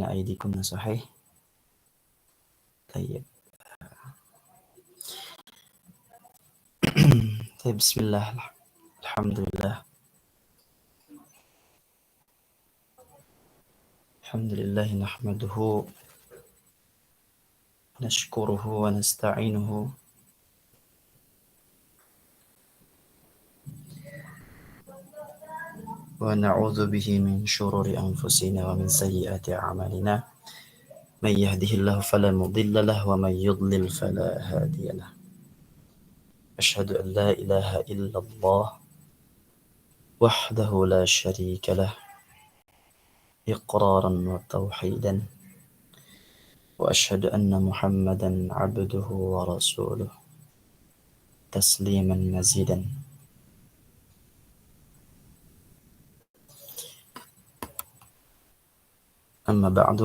أيديكم صحيح. طيب. طيب بسم الله. الحمد لله. الحمد لله نحمده نشكره ونستعينه ونعوذ به من شرور أنفسنا ومن سيئات أعمالنا. من يهده الله فلا مضل له ومن يضلل فلا هادي له. أشهد أن لا إله إلا الله وحده لا شريك له إقرارا وتوحيدا، وأشهد أن محمدا عبده ورسوله تسليما مزيدا. أما بعد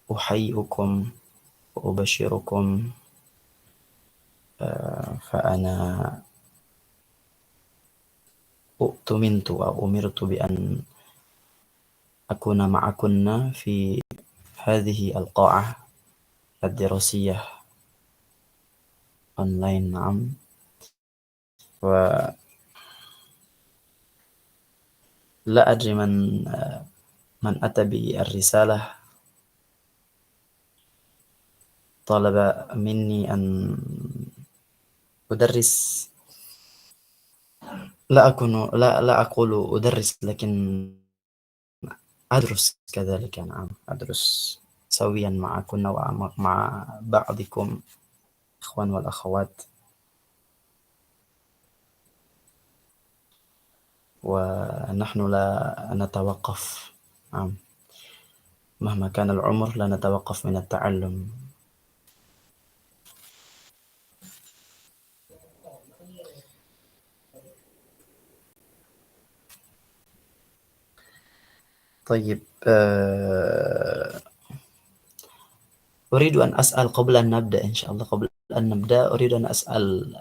فأحييكم وأبشركم، فأنا أؤتمنت أو أمرت بأن أكون معكن في هذه القاعة الدراسية أونلاين. نعم. ولا أدري من أتى بالرسالة طلب مني أن أدرس. لا أقول أدرس، لكن أدرس كذلك. نعم، أدرس سويا معكن ومع بعضكم إخوان والأخوات، ونحن لا نتوقف. نعم، مهما كان العمر لا نتوقف من التعلم. طيب، أريد أن أسأل قبل أن نبدأ إن شاء الله. قبل أن نبدأ أريد أن أسأل،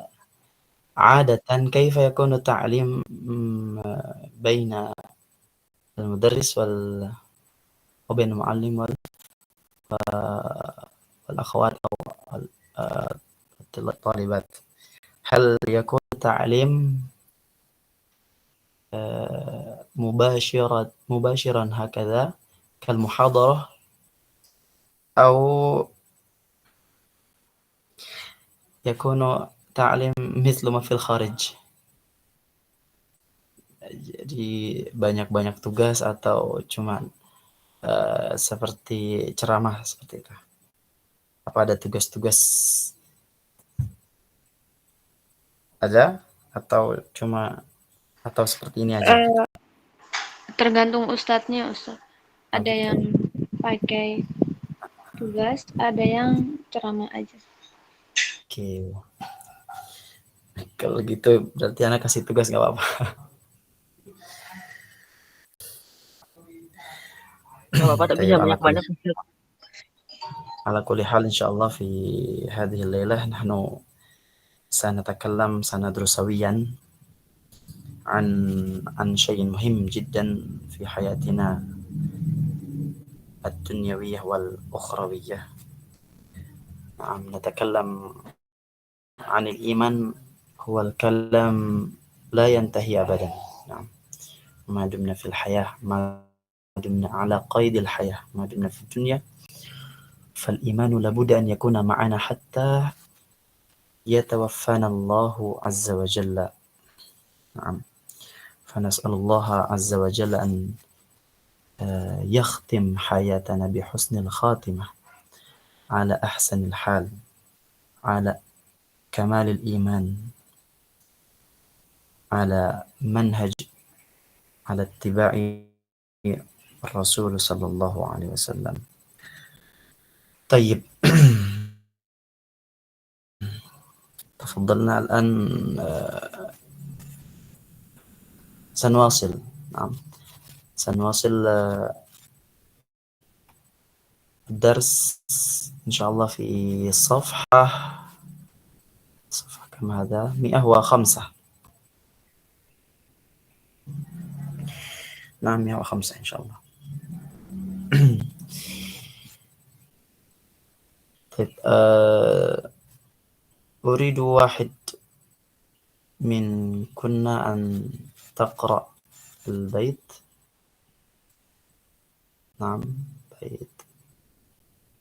عادة كيف يكون التعليم بين المدرس وبين المعلم والأخوات أو الطالبات؟ هل يكون التعليم مباشرا هكذا كالمحاضرة، أو يكون تعليم مثل ما في الخارج، jadi banyak-banyak tugas, atau cuma seperti ceramah seperti itu? Apa ada tugas-tugas aja atau seperti ini aja? Tergantung ustadznya, Ustadz. Ada gitu. yang pakai tugas, ada yang ceramah aja. Oke. Kalau gitu berarti anak kasih tugas nggak apa-apa. Nggak apa-apa, tapi طيب، jangan banyak-banyak. على كل حال إن شاء الله في هذه الليلة نحن سندرس سويا عن شيء مهم جدا في حياتنا الدنيوية والأخروية. نعم، نتكلم عن الإيمان. هو الكلام لا ينتهي أبدا. نعم، ما دمنا في الحياة، ما دمنا على قيد الحياة، ما دمنا في الدنيا، فالإيمان لابد أن يكون معنا حتى يتوفانا الله عز وجل. نعم، فنسأل الله عز وجل أن يختم حياتنا بحسن الخاتمة، على أحسن الحال، على كمال الإيمان، على منهج، على اتباع الرسول صلى الله عليه وسلم. طيب. تفضلنا الآن. سنواصل. نعم، سنواصل الدرس إن شاء الله في صفحة كم هذا؟ 105. نعم 105 إن شاء الله. طيب أريد واحد من كنا أن تقرأ البيت. نعم بيت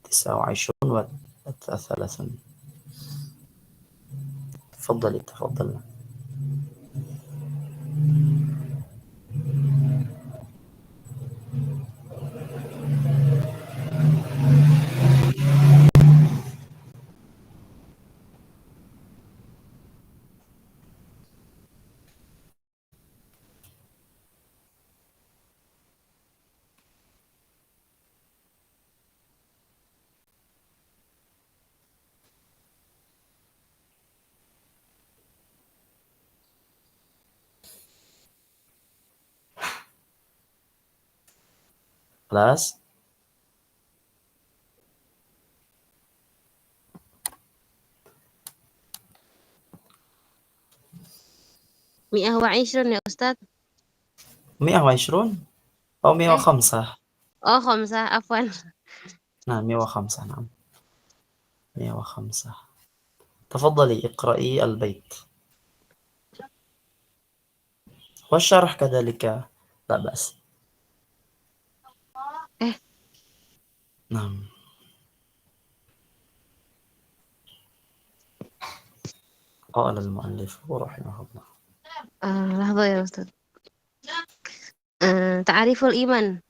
29 و30. تفضلي تفضل. خلاص. مئة وعشرون يا أستاذ. 120 أو 105. 5 عفوا. نعم 105. نعم 105. تفضلي اقرأي البيت والشرح كذلك لا بأس. نعم. قال المؤلف رحمه الله. لحظة يا أستاذ. تعريف الإيمان.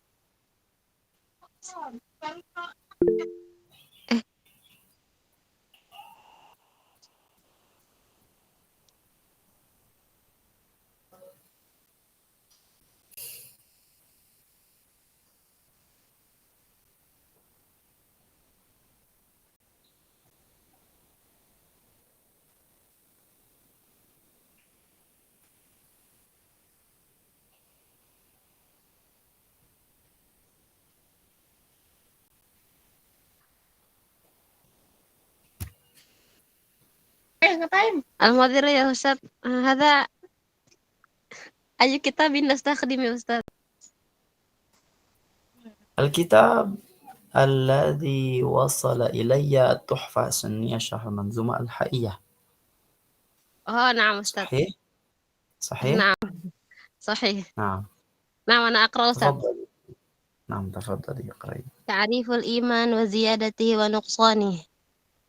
المعذرة يا أستاذ، هذا أي كتاب نستخدم يا أستاذ؟ الكتاب الذي وصل إلي التحفة السنية شرح المنظومة الحائية. نعم أستاذ. صحيح صحيح. نعم صحيح. نعم نعم أنا أقرأ أستاذ. تفضلي. نعم تفضلي اقرأي. تعريف الإيمان وزيادته ونقصانه.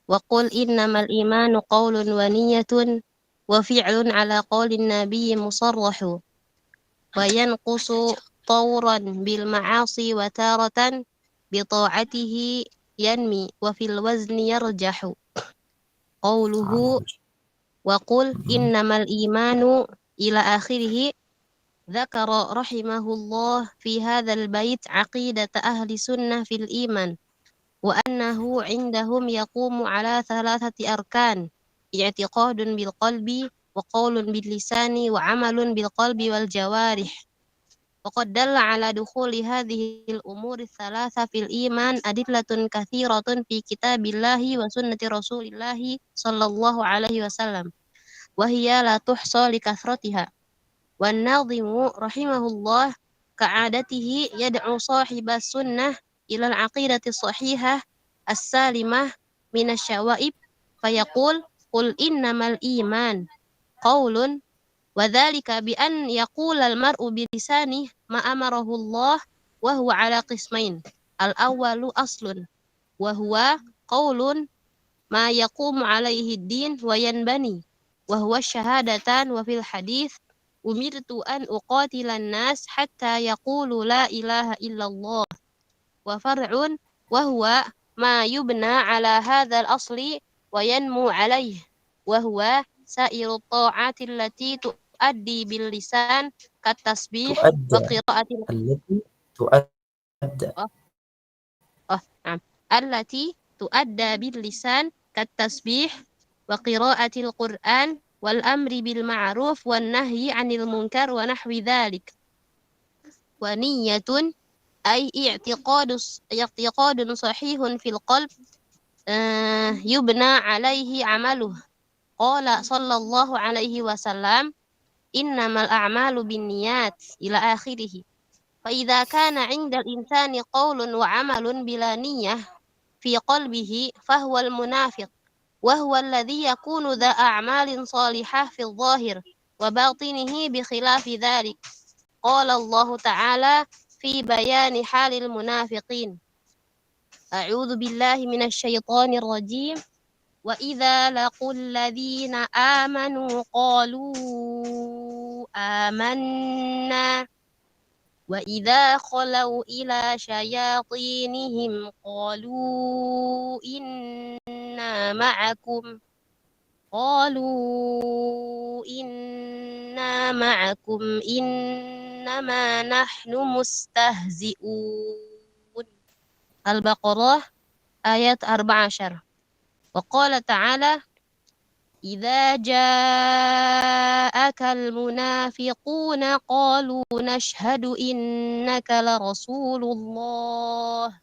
وقل إنما الإيمان قول ونية وفعل على قول النبي مصرح، وينقص طورا بالمعاصي وتارة بطاعته ينمي وفي الوزن يرجح. قوله وقل إنما الإيمان إلى آخره. ذكر رحمه الله في هذا البيت عقيدة أهل السنة في الإيمان، وأنه عندهم يقوم على 3 أركان: اعتقاد بالقلب، وقول باللسان، وعمل بالقلب والجوارح. وقد دل على دخول هذه الأمور الثلاثة في الإيمان أدلة كثيرة في كتاب الله وسنة رسول الله صلى الله عليه وسلم، وهي لا تحصى لكثرتها. والناظم رحمه الله كعادته يدعو صاحب السنة إلى العقيدة الصحيحة السالمة من الشوائب، فيقول: قل إنما الإيمان قول، وذلك بأن يقول المرء بلسانه ما أمره الله، وهو على قسمين: الأول أصل وهو قول ما يقوم عليه الدين وينبني، وهو الشهادتان. وفي الحديث: أمرت أن أقاتل الناس حتى يقولوا لا إله إلا الله. وفرع وهو ما يبنى على هذا الأصل وينمو عليه، وهو سائر الطاعات التي تؤدي باللسان كالتسبيح وقراءة التي تؤدى نعم التي تؤدى باللسان كالتسبيح وقراءة القرآن والأمر بالمعروف والنهي عن المنكر ونحو ذلك. ونية أي اعتقاد صحيح في القلب يبنى عليه عمله. قال صلى الله عليه وسلم: إنما الأعمال بالنيات إلى آخره. فإذا كان عند الإنسان قول وعمل بلا نية في قلبه فهو المنافق، وهو الذي يكون ذا أعمال صالحة في الظاهر وباطنه بخلاف ذلك. قال الله تعالى في بيان حال المنافقين: أعوذ بالله من الشيطان الرجيم. وإذا لقوا الذين آمنوا قالوا آمنا وإذا خلوا إلى شياطينهم قالوا إنا معكم إنما نحن مستهزئون. Al-Baqarah ayat 14. وقال تعالى: إذا جاءك المنافقون قالوا نشهد إنك لرسول الله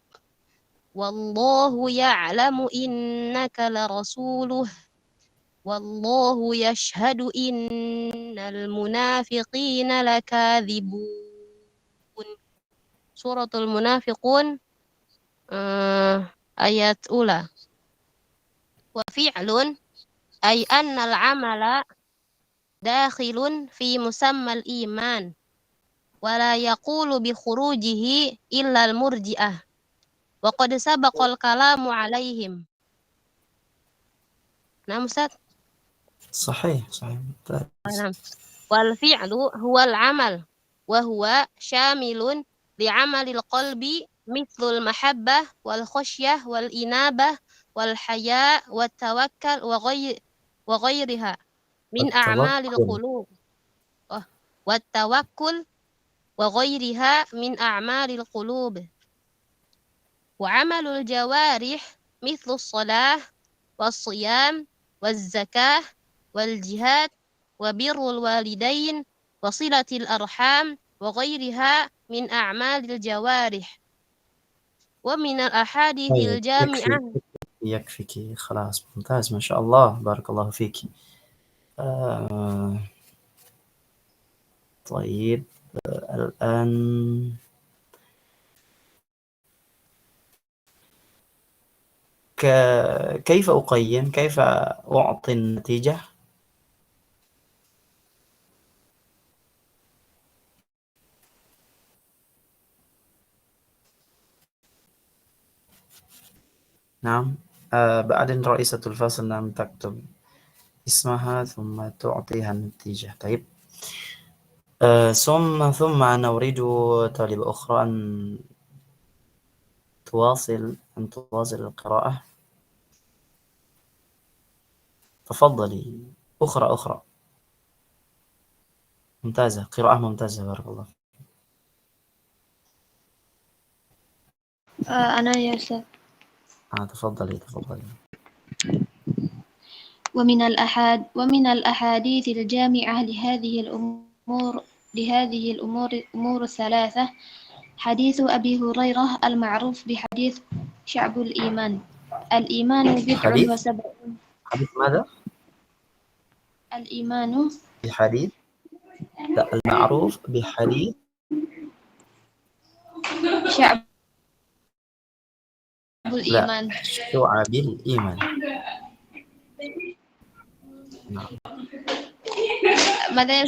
والله يعلم إنك لرسوله والله يشهد إن المنافقين لكاذبون. سورة المنافقون ayat ula. وفعل أي أن العمل داخل في مسمى الإيمان ولا يقول بخروجه إلا المرجئة وقد سبق الكلام عليهم. نعم أستاذ؟ صحيح. نعم. والفعل هو العمل وهو شامل لعمل القلب مثل المحبة والخشية والإنابة والحياء والتوكل وغيرها من أعمال القلوب والتوكل وغيرها من أعمال القلوب. وعمل الجوارح مثل الصلاة والصيام والزكاة والجهاد وبر الوالدين وصلة الأرحام وغيرها من أعمال الجوارح. ومن الأحاديث الجامعة. يكفيك خلاص، ممتاز ما شاء الله، بارك الله فيك. طيب الآن كيف أقيم، كيف أعطي النتيجة؟ نعم. بعدين رئيسة الفصل نعم تكتب اسمها ثم تعطيها النتيجة. طيب ثم أنا أريد طالبة أخرى أن تواصل القراءة. تفضلي. أخرى ممتازة، قراءة ممتازة، بارك الله. أنا يا أستاذ. تفضلي. ومن الأحاديث الجامعة لهذه الأمور الثلاثة حديث أبي هريرة المعروف بحديث شعب الإيمان. الإيمان بضع وسبعون. حديث ماذا؟ الإيمان بحديث المعروف بحديث شعب الإيمان. شعب الإيمان. نعم. ماذا يا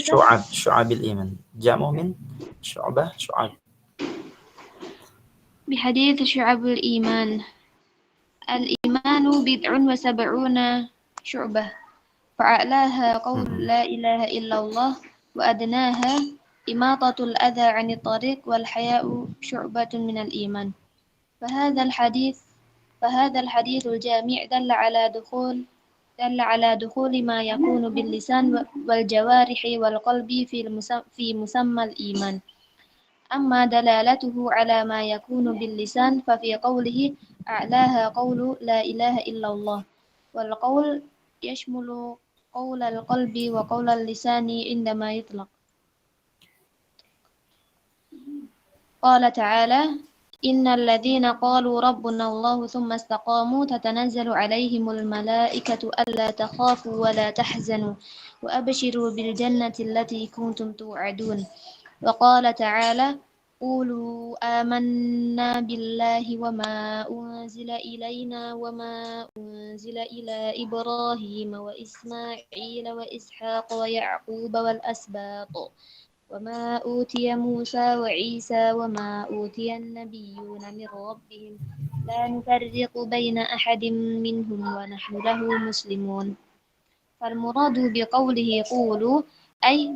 شعب الإيمان جمع من شعبة، شعب. بحديث شعب الإيمان. الإيمان بضع وسبعون شعبة فأعلاها قول لا إله إلا الله وأدناها إماطة الأذى عن الطريق والحياء شعبة من الإيمان. فهذا الحديث الجامع دل على دخول ما يكون باللسان والجوارح والقلب في مسمى الإيمان. أما دلالته على ما يكون باللسان ففي قوله أعلاها قول لا إله إلا الله، والقول يشمل قول القلب وقول اللسان عندما يطلق. قال تعالى: إن الذين قالوا ربنا الله ثم استقاموا تتنزل عليهم الملائكة ألا تخافوا ولا تحزنوا وأبشروا بالجنة التي كنتم توعدون. وقال تعالى: قولوا آمنا بالله وما أنزل إلينا وما أنزل إلى إبراهيم وإسماعيل وإسحاق ويعقوب والأسباط وما أوتي موسى وعيسى وما أوتي النبيون من ربهم لا نفرق بين أحد منهم ونحن له مسلمون. فالمراد بقوله قولوا أي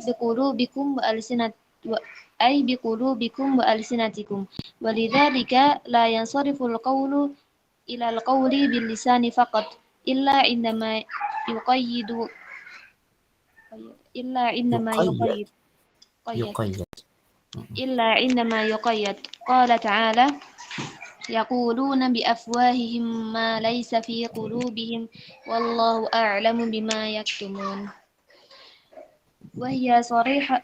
بقلوبكم وألسنتكم، ولذلك لا ينصرف القول إلى القول باللسان فقط إلا عندما يقيد إلا عندما يقيد يقيد قيد يقيد إلا عندما يقيد. قال تعالى: يقولون بأفواههم ما ليس في قلوبهم والله أعلم بما يكتمون. وهي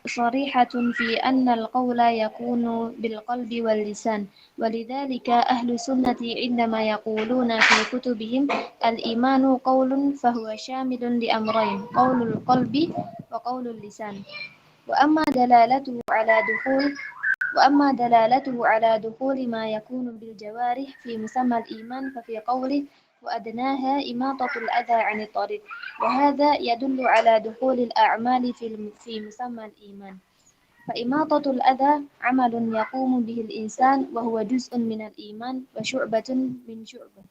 صريحة في أن القول يكون بالقلب واللسان، ولذلك أهل السنة عندما يقولون في كتبهم الإيمان قول فهو شامل لأمرين: قول القلب وقول اللسان. وأما دلالته على دخول ما يكون بالجوارح في مسمى الإيمان ففي قوله: وأدناها إماطة الأذى عن الطريق، وهذا يدل على دخول الأعمال في مسمى الإيمان. فإماطة الأذى عمل يقوم به الإنسان وهو جزء من الإيمان وشعبة من شعبه.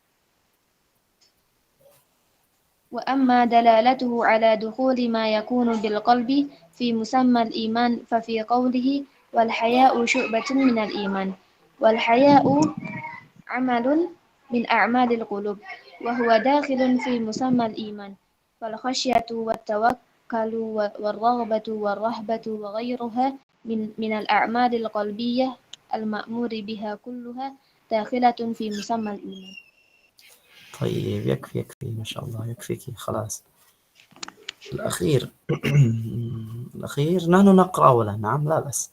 وأما دلالته على دخول ما يكون بالقلب في مسمى الإيمان ففي قوله: والحياء شعبة من الإيمان. والحياء عمل من أعمال القلوب وهو داخل في مسمى الإيمان، فالخشية والتوكل والرغبة والرهبة وغيرها من الأعمال القلبية المأمور بها كلها داخلة في مسمى الإيمان. طيب، يكفي ما شاء الله، يكفيك خلاص. الأخير نحن نقرأ ولا نعم، لا بس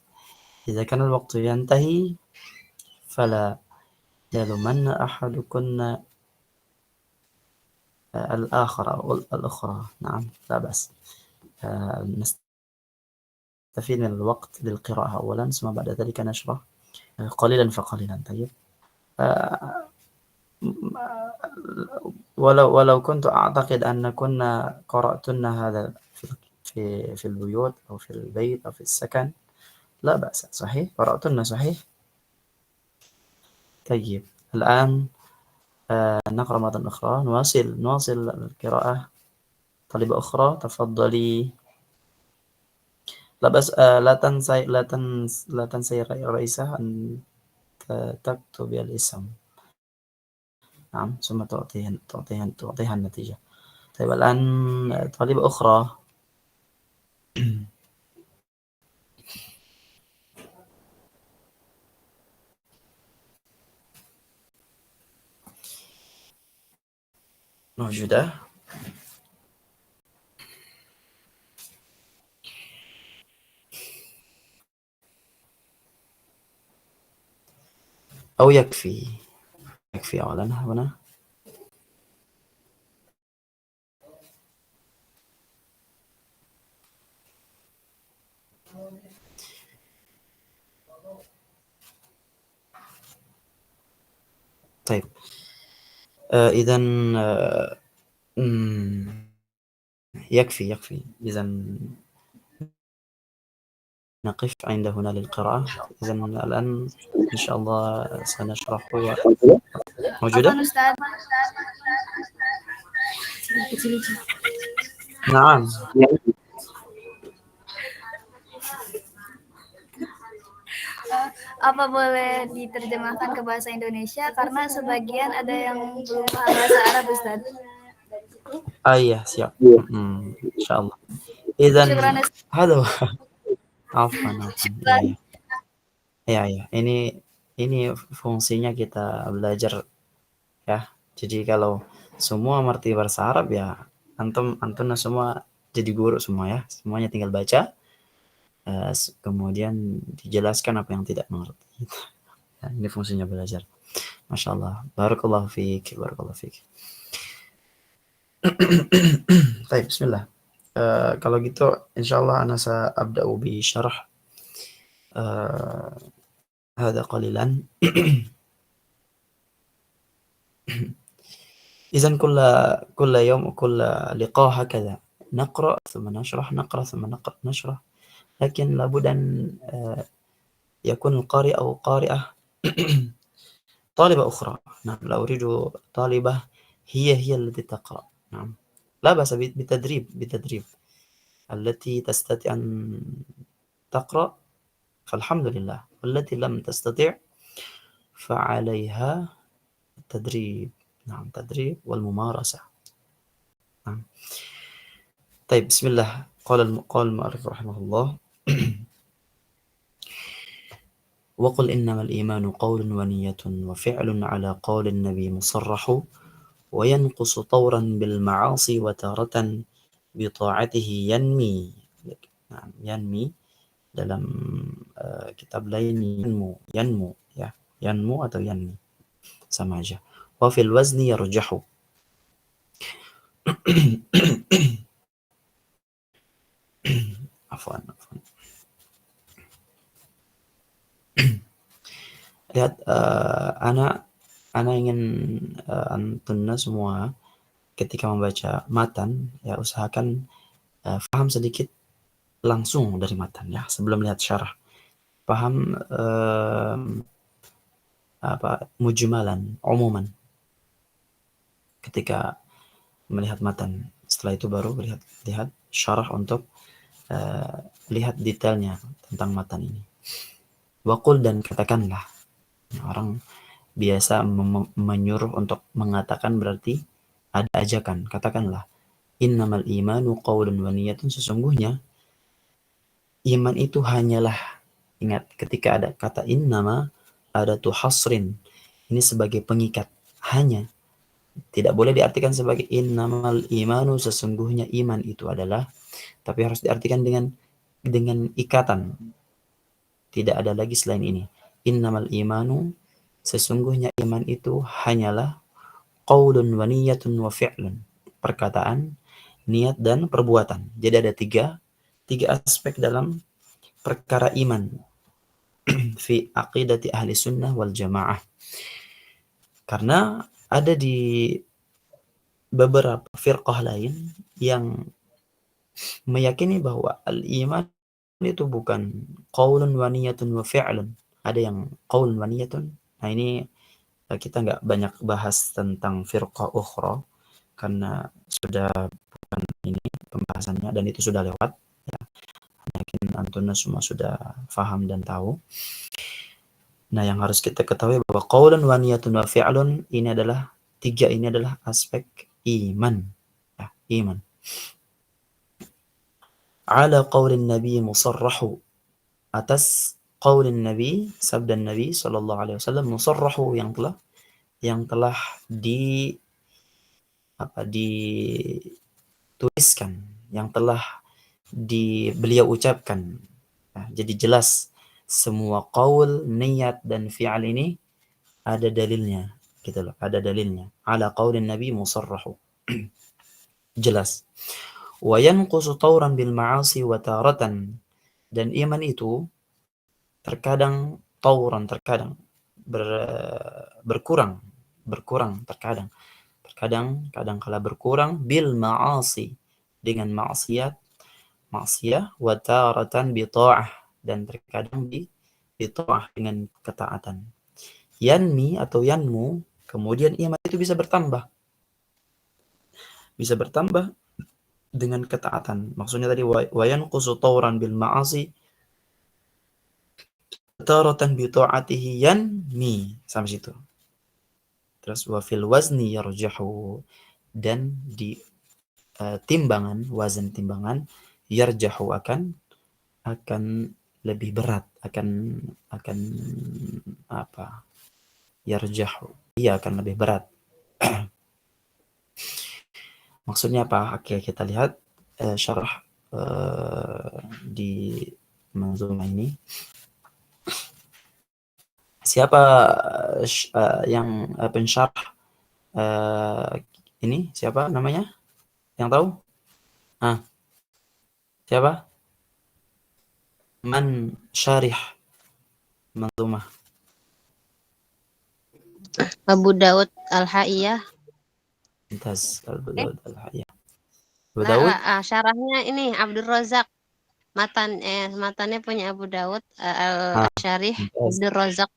إذا كان الوقت ينتهي فلا يلومن أحدكن الآخر أو الأخرى. نعم، لا بأس. نستفيد من الوقت للقراءة أولا، ثم بعد ذلك نشرح قليلا فقليلا. طيب، ولو كنت أعتقد أن كنا قرأتن هذا في البيوت أو في البيت أو في السكن، لا بأس. صحيح، قرأتن صحيح. طيب، الآن نقرأ مرة أخرى، نواصل القراءة. طالبة أخرى تفضلي. لا بس لا تنسي رئيسة أن تكتب الاسم. نعم، ثم تعطيها النتيجة. طيب، الآن طالبة أخرى. موجودة؟ أو يكفي أولا هنا. طيب، إذن يكفي. إذن نقف عند هنا للقراءة. إذن الآن إن شاء الله سنشرح. موجودة؟ نعم. Apa boleh diterjemahkan ke bahasa Indonesia karena sebagian ada yang belum paham bahasa Arab, Ustaz. Iya, siap. Insyaallah. Idzan halo. Afwan. Ya. Ini fungsinya kita belajar ya. Jadi kalau semua mengerti bahasa Arab ya, antum semua jadi guru semua ya. Semuanya tinggal baca. Kemudian dijelaskan apa yang tidak mengerti. Ya, ini fungsinya belajar. Masya Allah. Barakallahu fiik. Baik, bismillah. Kalau gitu, insya Allah ana sa'abda'u bi syarah هذا قليلا. إذن كل يوم كل لقاء هكذا نقرأ ثم نشرح، نقرأ ثم نقرأ نشرح، لكن لابد أن يكون القارئ أو قارئة طالبة أخرى. نعم، لا أريد طالبة هي التي تقرأ. نعم، لا بأس بتدريب التي تستطيع أن تقرأ فالحمد لله، والتي لم تستطع فعليها التدريب. نعم، تدريب والممارسة. نعم. طيب، بسم الله. قال المؤلف رحمه الله: وقل إنما الإيمان قول ونية وفعل على قول النبي مصرح، وينقص طورا بالمعاصي وتارة بطاعته ينمي. نعم، ينمي dalam kitab lain yanmu ya, yanmu atau yanmi sama aja. Wa fil wazni yarjahu. Afwan. Lihat, ana ingin antunna semua ketika membaca matan ya usahakan paham sedikit langsung dari matan ya, sebelum lihat syarah. Paham mujmalan, umuman ketika melihat matan. Setelah itu baru lihat syarah untuk lihat detailnya tentang matan ini. Waqul, dan katakanlah. Orang biasa menyuruh untuk mengatakan berarti ada ajakan. Katakanlah, innamal imanu qaulun wa niyatun, sesungguhnya iman itu hanyalah, ingat ketika ada kata innama ada tu hasrin, ini sebagai pengikat, hanya, tidak boleh diartikan sebagai innamal imanu, sesungguhnya iman itu adalah, tapi harus diartikan dengan ikatan, tidak ada lagi selain ini. Innamal imanu, sesungguhnya iman itu hanyalah qaulun wa niyatun wa fi'lun, perkataan, niat, dan perbuatan. Jadi ada tiga aspek dalam perkara iman fi aqidati ahli sunnah wal jamaah. Karena ada di beberapa firqah lain yang meyakini bahwa al-iman itu bukan qaulun wa niyatun wa fi'lun. Ada yang qaulun wa niyatun. Nah, ini kita nggak banyak bahas tentang firqah ukhra karena sudah bukan ini pembahasannya dan itu sudah lewat ya. Yakin antuna semua sudah faham dan tahu. Nah, yang harus kita ketahui bahwa qaulun wa niyatun wa fi'lun ini adalah tiga, ini adalah aspek iman ya, iman. Ala qaulin nabi musarrahu, atas qaulin nabi, sabda nabi sallallahu alaihi wasallam, musarrahu, yang telah dituliskan, yang telah beliau ucapkan. Nah, jadi jelas semua qaul, niat, dan fi'al ini ada dalilnya, gitu loh, ada dalilnya. Ala qaulin nabi musarrahu. Jelas. Wa yanqusu tawran bil ma'asi wa taratan, dan iman itu terkadang tawran, terkadang berkurang terkadang kala berkurang bil ma'asi, dengan maksiat, wa taratan bi ta'ah, dan terkadang bi ta'ah, dengan ketaatan. Yanmi atau yanmu, kemudian iman itu bisa bertambah dengan ketaatan. Maksudnya tadi wa yanqusu tawran bil ma'asi taratan bi ta'atihi yanmi, sampai situ. Terus wa fil wazni yarjahu, dan di timbangan, wazan timbangan, yarjahu akan lebih berat, akan apa? Yarjahu, ia akan lebih berat. Maksudnya apa? Oke, kita lihat syarah di manzumah ini. Siapa yang pensyarah ini? Siapa namanya? Yang tahu? Siapa? Man syarih manzumah. Abu Daud Al-Haiyah. Mumtaz. Abu Eh, Daud Al-Haiyah. Abu Daud syarahnya ini Abdul Razak. Matannya punya Abu Daud Al-Syarih Mumtaz. Abdul Razak.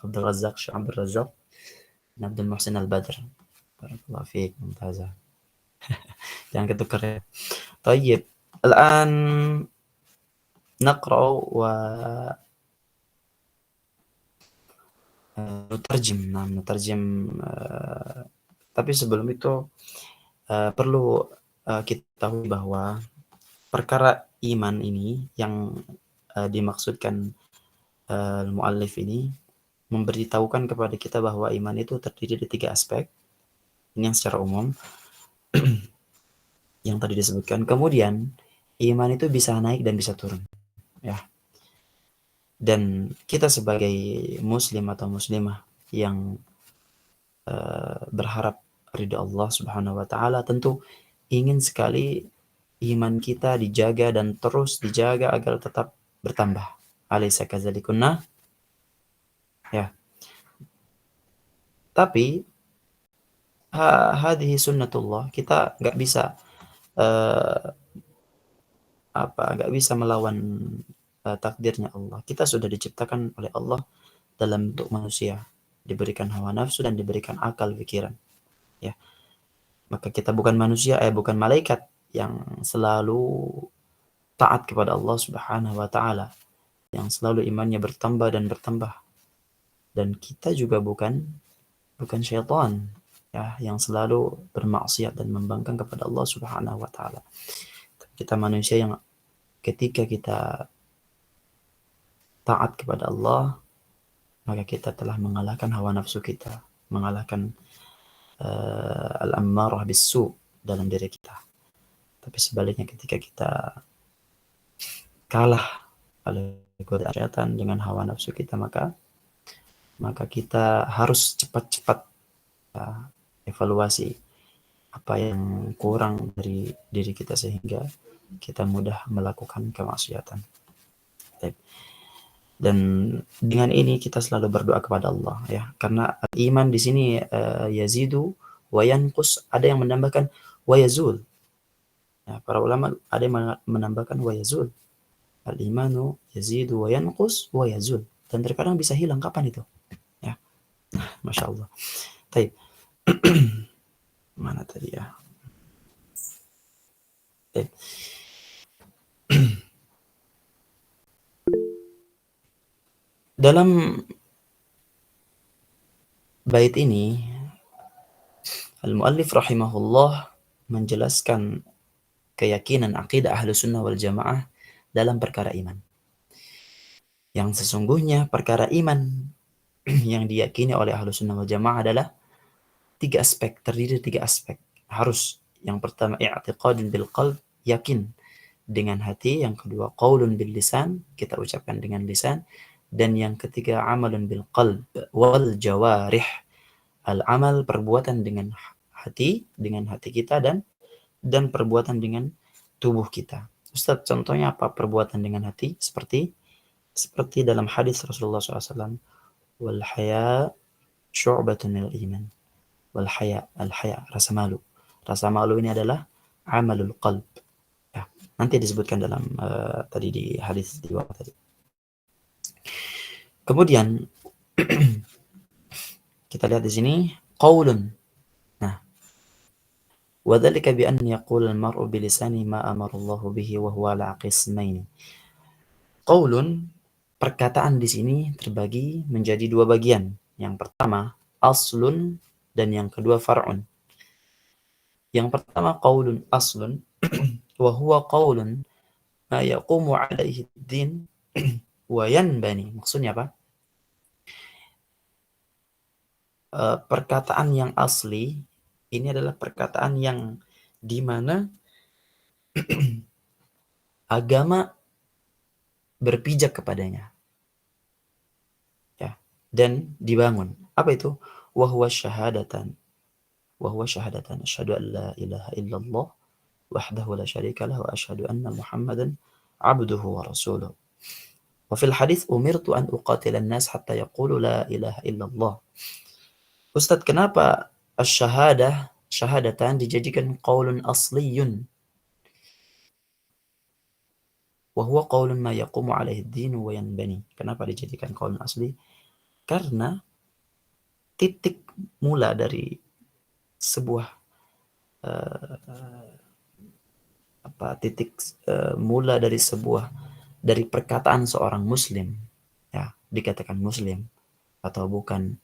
Abdul Razak Syekh Abdul Razak bin Abdul Muhsin Al-Badr. Barakallahu fiik. Mumtazah. Jangan ketukar ya. طيب الآن نقرأ ونترجم. نعم نترجم. Tapi sebelum itu perlu kita tahu bahwa perkara iman ini yang dimaksudkan al-muallif ini memberitahukan kepada kita bahwa iman itu terdiri dari 3 aspek. Ini yang secara umum yang tadi disebutkan. Kemudian iman itu bisa naik dan bisa turun, ya. Dan kita sebagai muslim atau muslimah yang berharap ridha Allah Subhanahu wa taala tentu ingin sekali iman kita dijaga dan terus dijaga agar tetap bertambah. Alaysa kadzalikunna? Ya. Tapi hadhihi sunnatullah, kita nggak bisa nggak bisa melawan takdirnya Allah. Kita sudah diciptakan oleh Allah dalam bentuk manusia, diberikan hawa nafsu dan diberikan akal pikiran, ya. Maka kita bukan manusia, bukan malaikat yang selalu taat kepada Allah Subhanahu wa taala, yang selalu imannya bertambah dan bertambah. Dan kita juga bukan syaitan, ya, yang selalu bermaksiat dan membangkang kepada Allah Subhanahu wa taala. Kita manusia yang ketika kita taat kepada Allah, maka kita telah mengalahkan hawa nafsu kita, mengalahkan al-ammarah bis-su dalam diri kita. Tapi sebaliknya ketika kita kalah oleh godaan syaitan dengan hawa nafsu kita, maka kita harus cepat-cepat evaluasi apa yang kurang dari diri kita sehingga kita mudah melakukan kemaksiatan. Dan dengan ini kita selalu berdoa kepada Allah, ya, karena iman di sini yazidu wa yanqus, ada yang menambahkan wa yazul. Ya, para ulama ada yang menambahkan wa yazul. Al-imanu yazidu wa yanqus wa yazul. Dan terkadang bisa hilang. Kapan itu? Ya. Masya Allah. Baik. Mana tadi ya? Baik. Dalam bait ini al-muallif rahimahullah menjelaskan keyakinan akidah ahlu sunnah wal jamaah dalam perkara iman. Yang sesungguhnya perkara iman yang diyakini oleh ahlu sunnah wal jamaah adalah 3 aspek, terdiri dari 3 aspek. Harus yang pertama i'tiqadun bil qalb, yakin dengan hati. Yang kedua qaulun bil lisan, kita ucapkan dengan lisan. Dan yang ketiga amalun bil qalb wal jawarih, al-amal, perbuatan dengan hati kita dan perbuatan dengan tubuh kita. Ustaz, contohnya apa perbuatan dengan hati? Seperti dalam hadis Rasulullah SAW, wal haya syu'batun minal iman. Wal haya, al-haya, rasa malu. Rasa malu ini adalah amalul qalb. Ya, nanti disebutkan dalam tadi di hadis di bawah tadi. Kemudian kita lihat di sini qaulun. Nah, wa dzalika bi an yaqul al-mar'u bi lisani ma amara Allah bihi wa huwa ala qismain. Qaulun, perkataan di sini terbagi menjadi 2 bagian. Yang pertama aslun dan yang kedua far'un. Yang pertama qaulun aslun wa huwa qaulun ma yaqumu 'alaihi ad-din wa yanbani. Maksudnya apa? Perkataan yang asli ini adalah perkataan yang di mana agama berpijak kepadanya, ya, dan dibangun. Apa itu? Wa huwa syahadatan asyhadu an la ilaha illallah wahdahu la syarika lahu wa asyhadu anna Muhammadan abduhu wa rasuluh. Wa fil hadits umirtu an uqatilan nas hatta yaqulu la ilaha illallah. Ustadz, kenapa syahadatan dijadikan qaulun asliyun wa huwa qaulun ma yaqumu alaihi ad-din wa yanbani? Kenapa dijadikan qaulun asli? Karena titik mula dari sebuah mula dari perkataan seorang muslim, ya, dikatakan muslim atau bukan,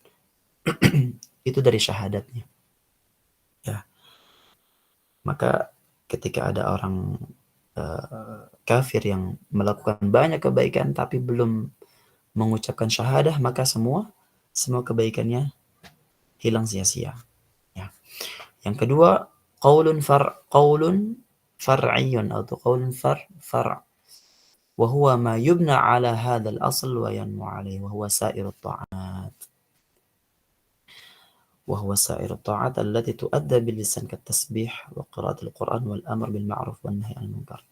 itu dari syahadatnya, ya. Maka ketika ada orang kafir yang melakukan banyak kebaikan tapi belum mengucapkan syahadah, maka semua kebaikannya hilang sia-sia, ya. Yang kedua, qaulun far'iyyun atau qaulun far' wa huwa ma yubna ala hadzal asl wa yanmu alaihi wa huwa sa'irut ta'at. Wa huwa sa'irut ta'at allati tu'adda bil lisan kat tasbih wa qira'atul Qur'an wal amr bil ma'ruf wan nahy 'anil munkar.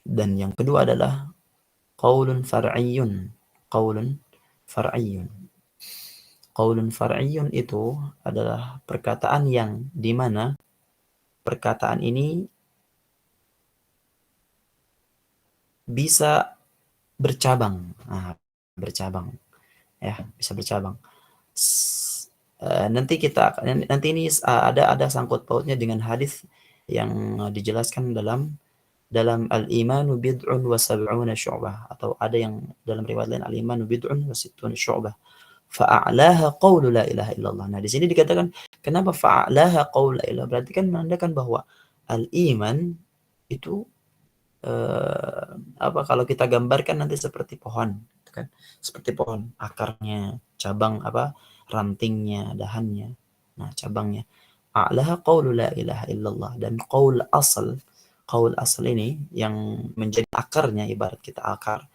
Dan yang kedua adalah qaulun far'iyyun. Qaulun far'iyyun itu adalah perkataan yang di mana perkataan ini bisa bercabang. Ya, bisa bercabang. Nanti ini ada sangkut pautnya dengan hadis yang dijelaskan dalam al-imanu bid'un wa sab'una syu'bah, atau ada yang dalam riwayat lain al-imanu bid'un wa sittuna syu'bah fa'alaha qaulu la ilaha illallah. Nah, di sini dikatakan kenapa fa'alaha qaulu la ilaha, berarti kan menandakan bahwa al-iman itu kalau kita gambarkan nanti seperti pohon, kan? Seperti pohon, akarnya, cabang rantingnya, dahannya, nah cabangnya. A'laha qaulu la ilaha illallah, dan qaul asal ini yang menjadi akarnya, ibarat kita akar,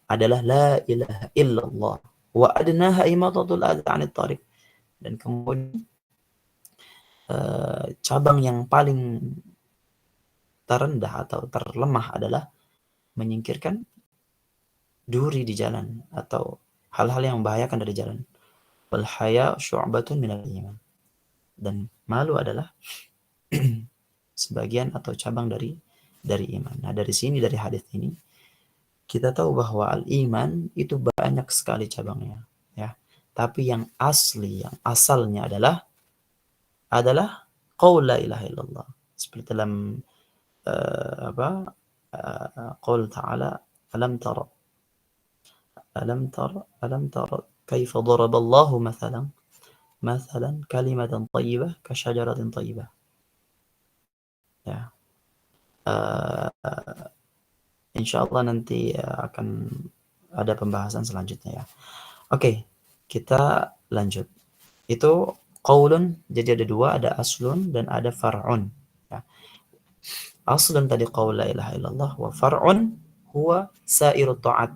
adalah la ilaha illallah wa adnaha imatatul adza 'anit thariq. Dan kemudian cabang yang paling terendah atau terlemah adalah menyingkirkan duri di jalan atau hal-hal yang membahayakan dari jalan. Wal haya syu'batun minal iman. Dan malu adalah sebagian atau cabang dari iman. Nah, dari sini, dari hadis ini kita tahu bahwa al-iman itu banyak sekali cabangnya, ya. Tapi yang asli, yang asalnya adalah qaul la ilaha illallah. Seperti dalam qaul ta'ala alam tara kaifa daraballahu mathalan kalimatan thayyibah ka syajaratin thayyibah. Ya. Insyaallah nanti akan ada pembahasan selanjutnya, ya. Oke, kita lanjut. Itu qaulun, jadi ada dua, ada aslun dan ada far'un, ya. Aslun tadi qaul la ilaha illallah, wa far'un huwa sairut ta'at,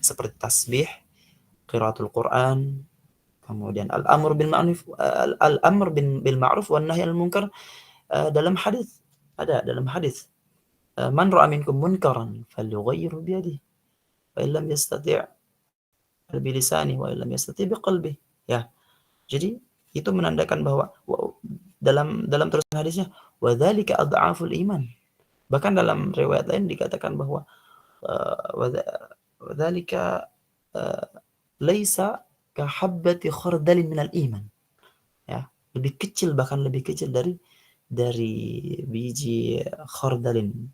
seperti tasbih, qiraatul Quran, kemudian al-amr bil ma'ruf wan nahy 'anil munkar. Dalam hadis man ra'a minkum munkaran falyughayyirhu bi yadihi wa illam yastati' bi lisanihi wa illam yastati' bi qalbihi, ya. Jadi itu menandakan bahwa dalam terusan hadisnya wa dzalika adhaful iman. Bahkan dalam riwayat lain dikatakan bahwa wa dzalika laisa ka habbati khardalin minal iman, ya. Lebih kecil, bahkan lebih kecil dari biji khardalin.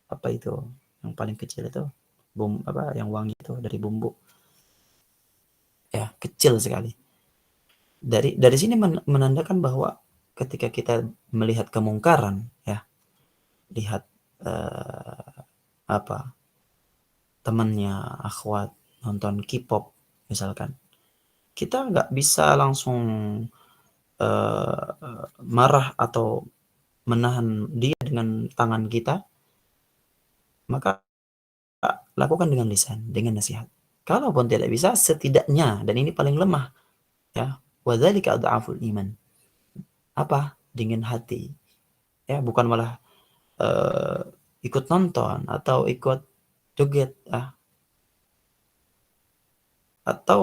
Apa itu yang paling kecil itu? Yang wangi itu dari bumbu, ya, kecil sekali. Dari sini menandakan bahwa ketika kita melihat kemungkaran, ya, lihat temannya akhwat nonton K-pop misalkan, kita nggak bisa langsung marah atau menahan dia dengan tangan kita, maka lakukan dengan lisan, dengan nasihat. Kalaupun tidak bisa, setidaknya, dan ini paling lemah, ya, wa dzalika adhaful iman. Apa? Dengan hati, ya, bukan malah ikut nonton atau ikut joget, atau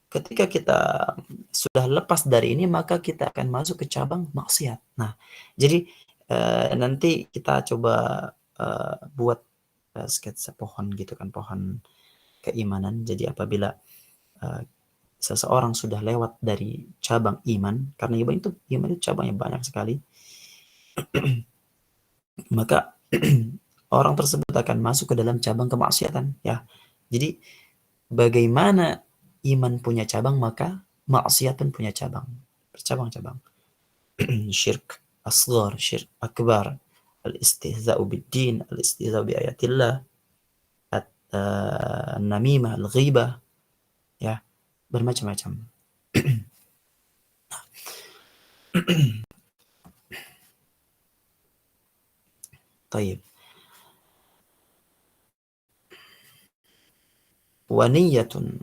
ketika kita sudah lepas dari ini maka kita akan masuk ke cabang maksiat. Nah, jadi nanti kita coba buat sketsa pohon gitu kan, pohon keimanan. Jadi apabila seseorang sudah lewat dari cabang iman, karena iman itu cabangnya banyak sekali, maka orang tersebut akan masuk ke dalam cabang kemaksiatan, ya. Jadi bagaimana iman punya cabang, maka maksiat pun punya cabang, bercabang-cabang. Syirk asghar, syirk akbar, al-istihza'u bid-din, al-istihza'u bi ayatillah, an-namimah, al-ghibah, ya, bermacam-macam. Taib. Waniyatun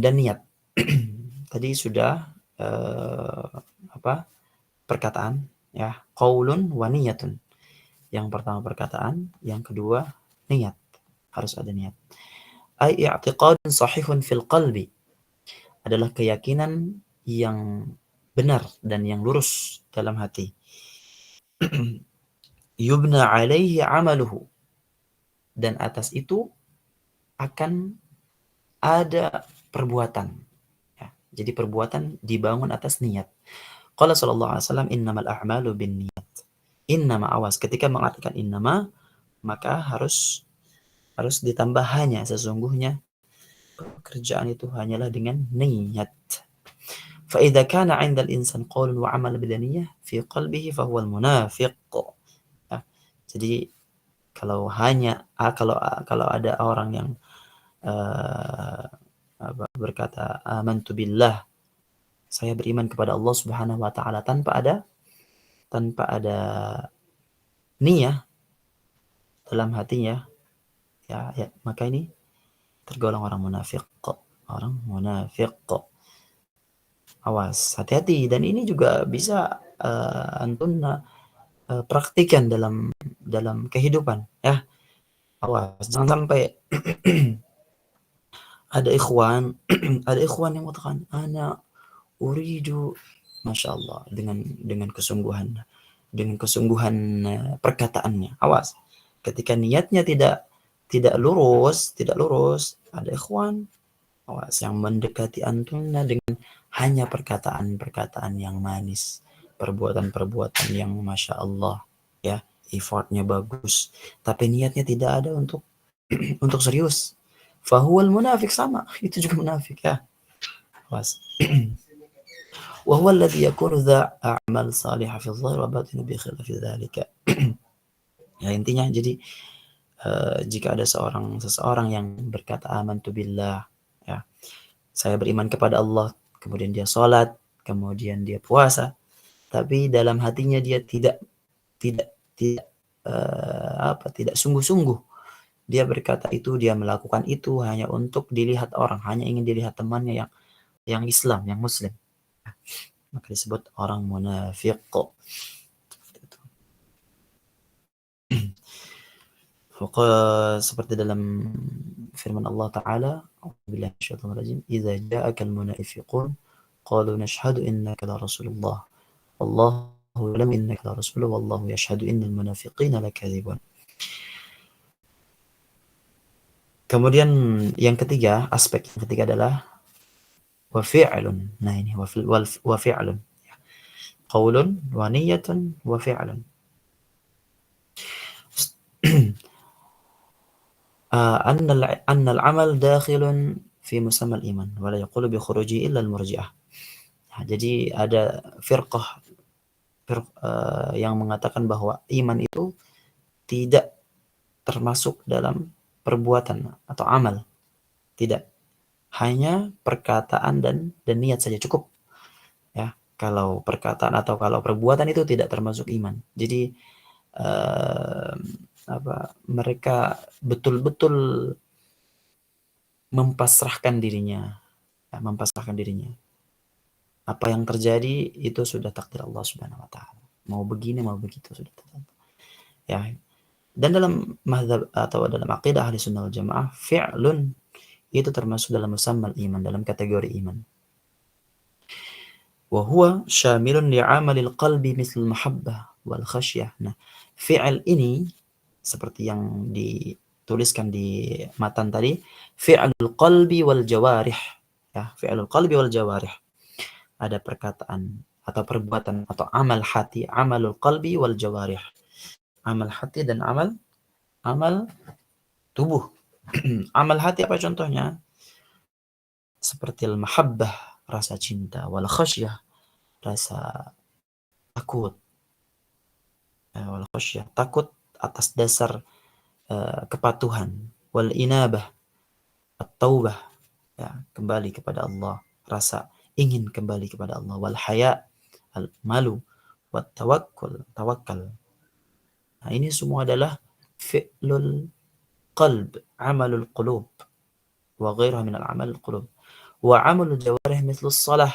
dan niat. Tadi sudah perkataan, ya, qaulun waniyatun. Yang pertama perkataan, yang kedua niat. Harus ada niat. Ai i'tiqadun sahihun fil qalbi, adalah keyakinan yang benar dan yang lurus dalam hati. Yubna alaihi amaluhu, dan atas itu akan ada perbuatan, ya. Jadi perbuatan dibangun atas niat. Qala sallallahu alaihi wasallam, innamal a'malu binniyat. Innama, awas, ketika mengatakan innama maka harus ditambah hanya, sesungguhnya pekerjaan itu hanyalah dengan niat. Fa idza kana 'inda al-insan qaulun wa 'amal bidaniyah fi qalbihi fa huwa al-munafiq. Jadi kalau ada orang yang berkata amantu billah, saya beriman kepada Allah Subhanahu wa taala, tanpa ada niyah dalam hatinya, ya, maka ini tergolong orang munafik. Awas, hati-hati. Dan ini juga bisa antum praktikan dalam kehidupan, ya. Awas, jangan sampai ada ikhwan yang mengatakan ana uridu, masya Allah, dengan kesungguhan perkataannya. Awas, ketika niatnya tidak lurus, ada ikhwan, awas, yang mendekati antumnya dengan hanya perkataan yang manis, perbuatan yang masya Allah, ya, effortnya bagus, tapi niatnya tidak ada untuk serius. Fahuwal munafik, sama, itu juga munafik, ya. Awas. Wa huwa alladhi yakunu dha a'mal salihah fi dhahir wa batin bi khilafi dzalika. Ya, intinya jadi jika ada seseorang yang berkata amantu billah, ya, saya beriman kepada Allah, kemudian dia sholat, kemudian dia puasa, tapi dalam hatinya dia tidak sungguh-sungguh. Dia berkata itu, dia melakukan itu hanya untuk dilihat orang, hanya ingin dilihat temannya yang Islam, yang Muslim, maka disebut orang munafik. Seperti dalam firman Allah Ta'ala, a'udzubillahi minasyaitonir rajim, idza ja'akal munafiqun qalu nashhadu innaka la rasulullah wallahu ya'lamu innaka la rasuluhu wallahu yashhadu innal munafiqina lakadzibun. Kemudian yang ketiga, aspek yang ketiga adalah wa fi'lun. Nah, ini wa fi'lun, qaulun wa niyyatun wa fi'lun. أن العمل داخل في مسمى الإيمان ولا يقول بخروجه إلا المرجئة. Jadi ada firqah yang mengatakan bahwa iman itu tidak termasuk dalam perbuatan atau amal, tidak, hanya perkataan dan niat saja cukup, ya. Kalau perkataan atau kalau perbuatan itu tidak termasuk iman. Jadi mereka betul-betul mempasrahkan dirinya. Apa yang terjadi itu sudah takdir Allah Subhanahu wa taala. mau begini mau begitu sudah tertentu. Ya. Dan dalam mazhab atau dalam aqidah ahli sunnah wal jamaah, fi'lun itu termasuk dalam musammal iman, dalam kategori iman. Wa huwa syamilun li'amalil qalbi misal mahabbah wal khasyah. Nah, fi'il ini seperti yang dituliskan di matan tadi, fi'lul qalbi wal jawarih. Ya, fi'lul qalbi wal jawarih. Ada perkataan atau perbuatan atau amal hati, amalul qalbi wal jawarih. Amal hati dan amal tubuh. Amal hati apa contohnya? Seperti al-mahabbah, rasa cinta, wal khasyah, rasa takut. Wal khasyah, takut atas dasar kepatuhan. Wal inabah, at-taubah, ya, kembali kepada Allah, rasa ingin kembali kepada Allah. Wal haya, al-malu, wat tawakkul, tawakal. Nah, ini semua adalah fi'lul qalb, amalul qulub, wa ghairuha min al-amal al-qulub. Wa amalul jawarih mislus salah,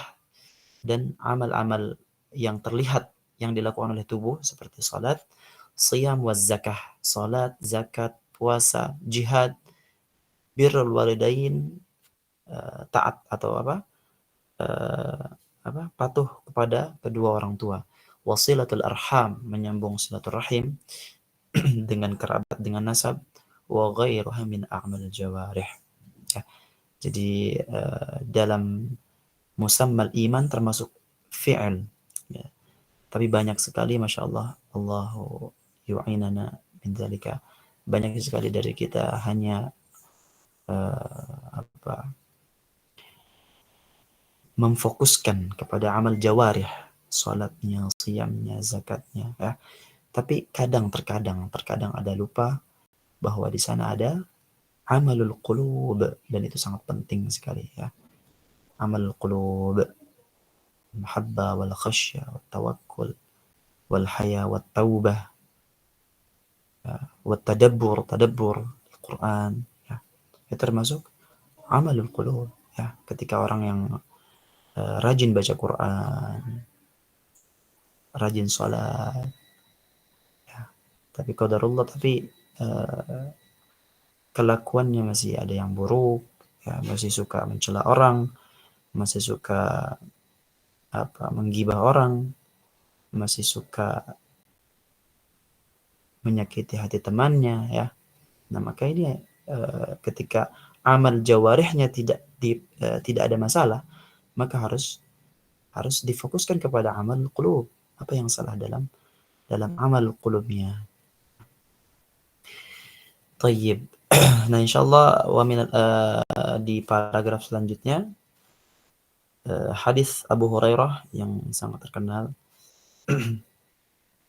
dan amal-amal yang terlihat yang dilakukan oleh tubuh seperti salat, siyam wa zakah, salat, zakat, puasa, jihad, birrul walidain, taat atau patuh kepada kedua orang tua, wasilatul arham, menyambung silaturahim dengan kerabat, dengan nasab, wa ghairuha min a'mal jawarih. Ya. Jadi dalam musammal iman termasuk fi'il, ya. Tapi banyak sekali, masya Allah, Allahu yu'inana min dzalika, banyak sekali dari kita hanya memfokuskan kepada amal jawarih, salatnya, siyamnya, zakatnya, ya. Tapi terkadang ada lupa bahwa di sana ada amalul qulub, dan itu sangat penting sekali, ya. Amalul qulub, mahabbah wal khasyah wat tawakkul wal haya wat taubah, ya, wat tadabbur Al-Quran, ya. Itu termasuk amalul qulub, ya. Ketika orang yang rajin baca Quran, rajin sholat, ya. Tapi qadarullah, kelakuannya masih ada yang buruk, ya, masih suka mencela orang, masih suka menggibah orang, masih suka menyakiti hati temannya, ya. Nah, maka ini ketika amal jawarihnya tidak ada masalah, maka harus difokuskan kepada amal qulub. Apa yang salah dalam amal qulubnya. Tayyib. Nah, insyaallah di paragraf selanjutnya hadis Abu Hurairah yang sangat terkenal,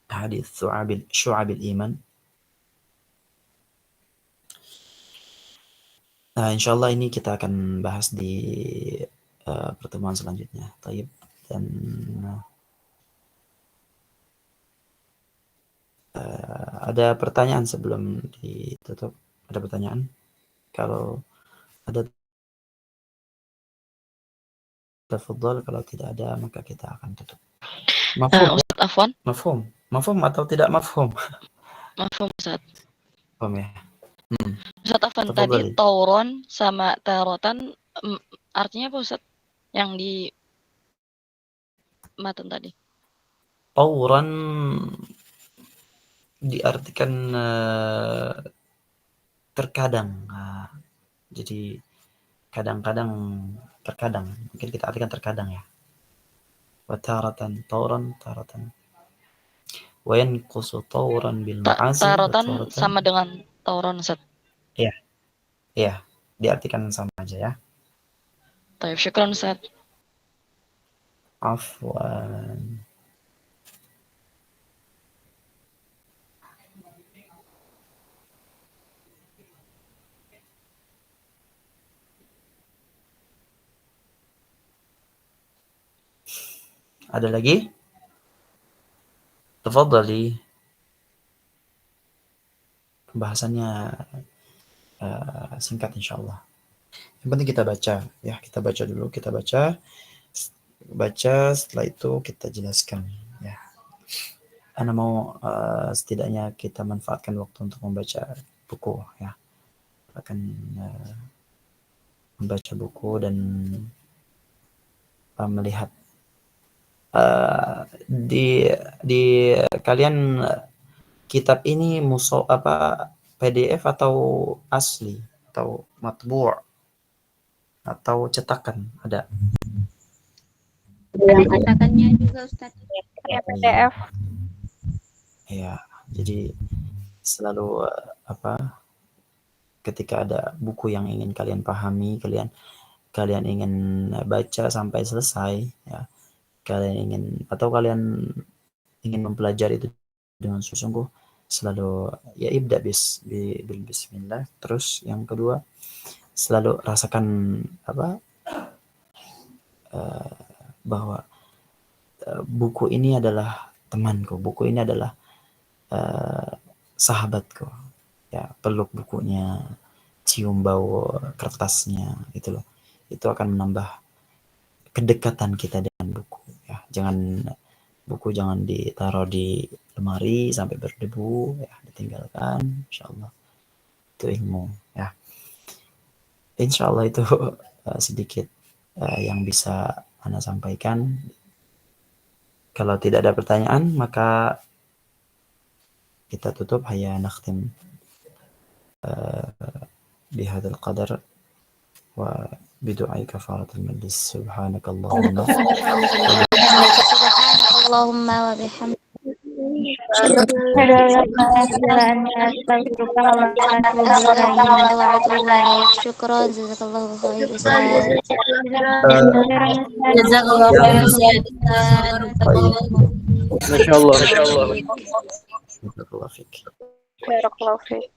hadis syu'abil iman. Nah, insyaallah ini kita akan bahas di pertemuan selanjutnya. Tayyib. Dan ada pertanyaan sebelum ditutup? Ada pertanyaan? Kalau ada, tafadhal. Kalau tidak ada, maka kita akan tutup. Mafhum, Ustaz Afwan? Mafhum atau tidak mafhum? Mafhum, Ustaz. Mafhum, ya. Ustaz Afwan, Tafadhali. tadi tauron sama tarotan artinya apa, Ustaz? Yang di matan tadi. Tauran diartikan terkadang. Jadi kadang-kadang, terkadang. Mungkin kita artikan terkadang, ya. Wa taratan tauran taratan. Wa yanqusu tauran bil ma'asi. Tarotan sama dengan tauron, Ustaz. Iya. Iya, diartikan sama aja, ya. Tayyib, syukran, Ustaz. Afwan. Ada lagi? Tafadhali. Pembahasannya singkat insyaallah. Yang penting kita baca, ya. Kita baca dulu, kita baca, setelah itu kita jelaskan, ya. Ana mau setidaknya kita manfaatkan waktu untuk membaca buku ya. Akan membaca buku dan melihat di kalian kitab ini PDF atau asli atau matbu' atau cetakan ada? Ada cetakannya juga Ustaz. PDF. Ya, jadi selalu ketika ada buku yang ingin kalian pahami, kalian ingin baca sampai selesai ya, kalian ingin mempelajari itu dengan sungguh, selalu ya ibda bil bismillah. Terus yang kedua, selalu rasakan bahwa buku ini adalah temanku, buku ini adalah sahabatku ya, peluk bukunya, cium bau kertasnya gitu loh. Itu akan menambah kedekatan kita dengan buku ya. Buku jangan ditaruh di lemari sampai berdebu ya, ditinggalkan. Insyaallah itu ilmu ya. Insyaallah itu sedikit yang bisa Ana sampaikan. Kalau tidak ada pertanyaan, maka kita tutup. Hayya nakhtim bihadzal qadar wa bidu'ai kafaratul majlis. Subhanakallahumma Allahumma wa bihamdika. Syukran, jazakallahu khair Ustaz. Jazakallahu khairan. Masya Allah. Barakallahu fiik.